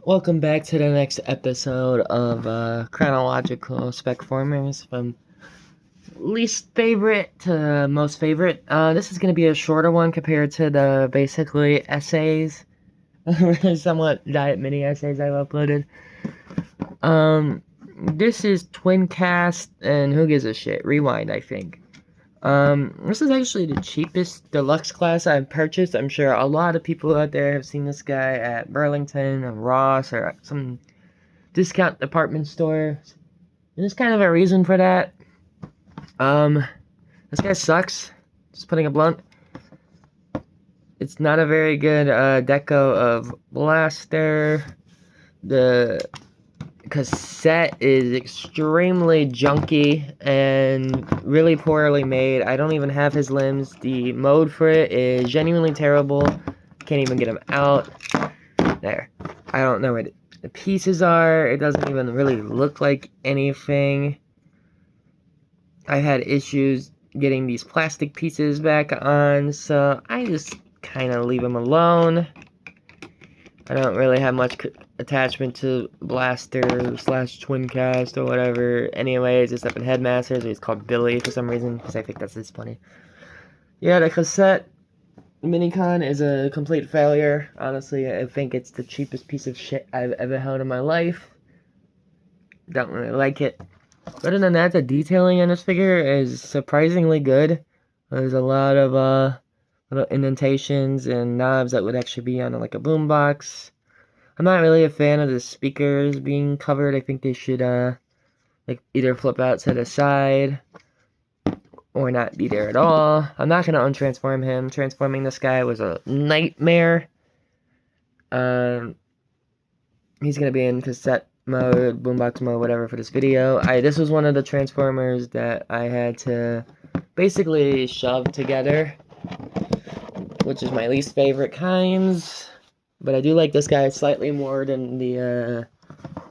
Welcome back to the next episode of Chronological SpecFormers from least favorite to most favorite. This is going to be a shorter one compared to the basically essays, somewhat diet mini essays I've uploaded. Um, this is Twincast, and who gives a shit? Rewind, I think. This is actually the cheapest deluxe class I've purchased. I'm sure a lot of people out there have seen this guy at Burlington or Ross or some discount department store. And there's kind of a reason for that. Um, this guy sucks. Just putting it blunt. It's not a very good deco of Blaster. The cassette is extremely junky and really poorly made. I don't even have his limbs. The mode for it is genuinely terrible. Can't even get him out. There. I don't know where the pieces are. It doesn't even really look like anything. I had issues getting these plastic pieces back on, so I just kind of leave them alone. I don't really have much attachment to Blaster slash Twincast or whatever. Anyways, it's up in Headmasters. He's called Billy for some reason, because I think that's his funny. Yeah, the cassette Minicon is a complete failure. Honestly, I think it's the cheapest piece of shit I've ever held in my life. Don't really like it. Other than that, the detailing on this figure is surprisingly good. There's a lot of little indentations and knobs that would actually be on like a boombox. I'm not really a fan of the speakers being covered. I think they should like either flip out to the side or not be there at all. I'm not gonna untransform him. Transforming this guy was a nightmare. Um, he's gonna be in cassette mode, boombox mode, whatever for this video. This was one of the Transformers that I had to basically shove together, which is my least favorite kinds. But I do like this guy slightly more than the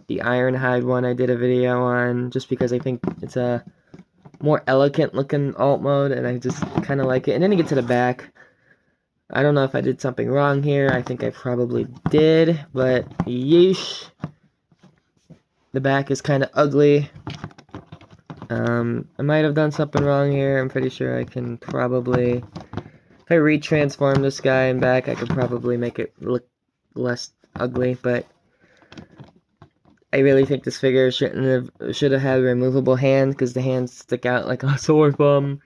Ironhide one I did a video on, just because I think it's a more elegant looking alt mode, and I just kind of like it. And then you get to the back. I don't know if I did something wrong here. I think I probably did, but yeesh. The back is kind of ugly. I might have done something wrong here. I'm pretty sure I can probably, if I retransform this guy and back, I could probably make it look less ugly, but I really think this figure should have had removable hands, because the hands stick out like a sore thumb.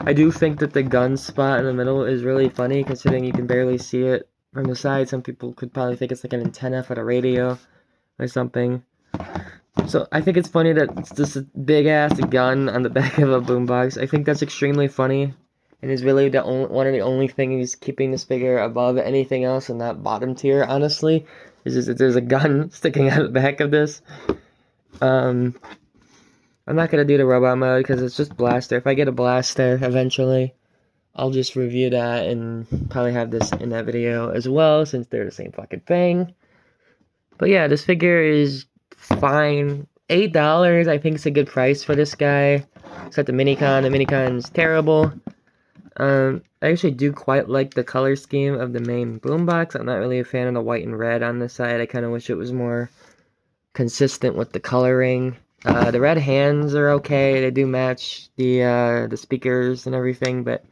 I do think that the gun spot in the middle is really funny, considering you can barely see it from the side. Some people could probably think it's like an antenna for the radio or something. So I think it's funny that it's just a big-ass gun on the back of a boombox. I think that's extremely funny, and is really one of the only things keeping this figure above anything else in that bottom tier, honestly, is just that there's a gun sticking out of the back of this. I'm not going to do the robot mode because it's just Blaster. If I get a Blaster eventually, I'll just review that and probably have this in that video as well, since they're the same fucking thing. But yeah, this figure is fine. $8, I think, is a good price for this guy. Except the Minicon. The Minicon's terrible. I actually do quite like the color scheme of the main boombox. I'm not really a fan of the white and red on the side. I kind of wish it was more consistent with the coloring. The red hands are okay. They do match the speakers and everything, but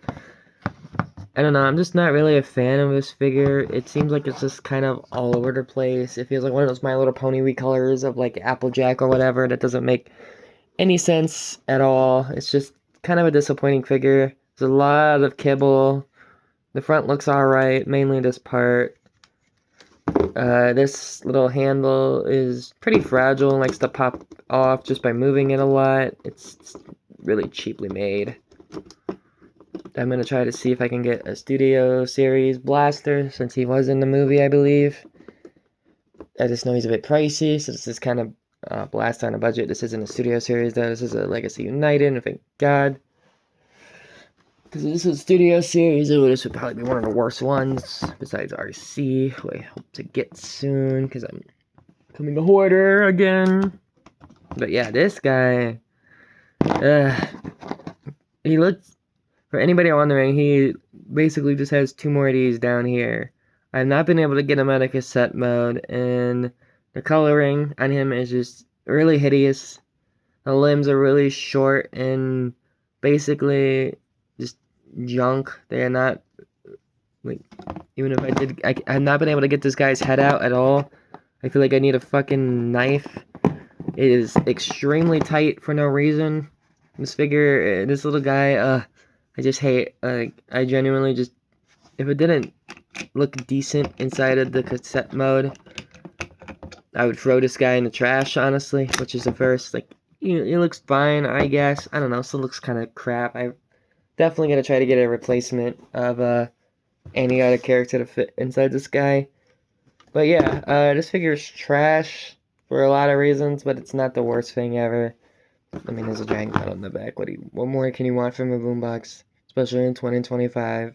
I don't know. I'm just not really a fan of this figure. It seems like it's just kind of all over the place. It feels like one of those My Little Pony recolors of like Applejack or whatever. That doesn't make any sense at all. It's just kind of a disappointing figure. There's a lot of kibble. The front looks alright, mainly this part. This little handle is pretty fragile and likes to pop off just by moving it a lot. It's really cheaply made. I'm going to try to see if I can get a Studio Series Blaster, since he was in the movie, I believe. I just know he's a bit pricey, so this is kind of Blast on a budget. This isn't a Studio Series, though. This is a Legacy United, and thank God. Because if this was a Studio Series, this would probably be one of the worst ones, besides RC, who I hope to get soon, because I'm becoming a hoarder again. But yeah, this guy, he looks, for anybody wondering, he basically just has two more of these down here. I've not been able to get him out of cassette mode, and The coloring on him is just really hideous. The limbs are really short and basically just junk. They are not, like, even if I did, I've not been able to get this guy's head out at all. I feel like I need a fucking knife. It is extremely tight for no reason. This figure, this little guy, I just hate. I genuinely just, if it didn't look decent inside of the cassette mode, I would throw this guy in the trash, honestly, which is the first. Like, it looks fine, I guess. I don't know, still looks kind of crap. I definitely gonna try to get a replacement of any other character to fit inside this guy. But yeah, this figure is trash for a lot of reasons, but it's not the worst thing ever. I mean, there's a dragon gun on the back. What more can you want from a boombox? Especially in 2025.